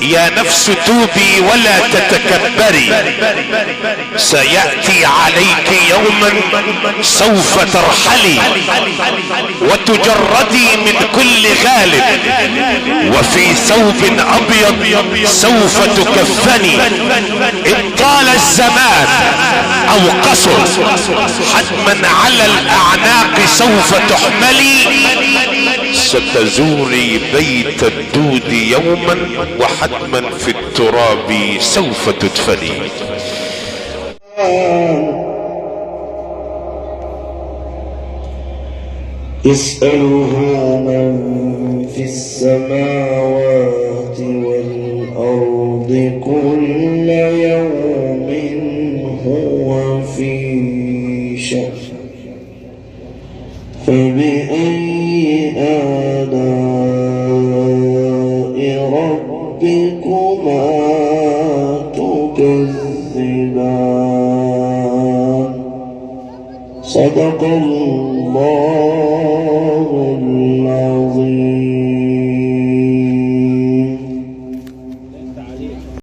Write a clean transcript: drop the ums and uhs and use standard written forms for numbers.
يا نفس توبي ولا تتكبري، سيأتي عليك يوما سوف ترحلي وتجردي من كل غالب، وفي ثوب ابيض سوف تكفني. ان طال الزمان او قصر حتما على الاعناق سوف تحملي. ستزوري بيت الدود يوما وحتما في التراب سوف تدفني. يسأله من في السماوات والأرض كل يوم هو في شأن، فبأي آلاء ربكما تكذبان؟ صدق الله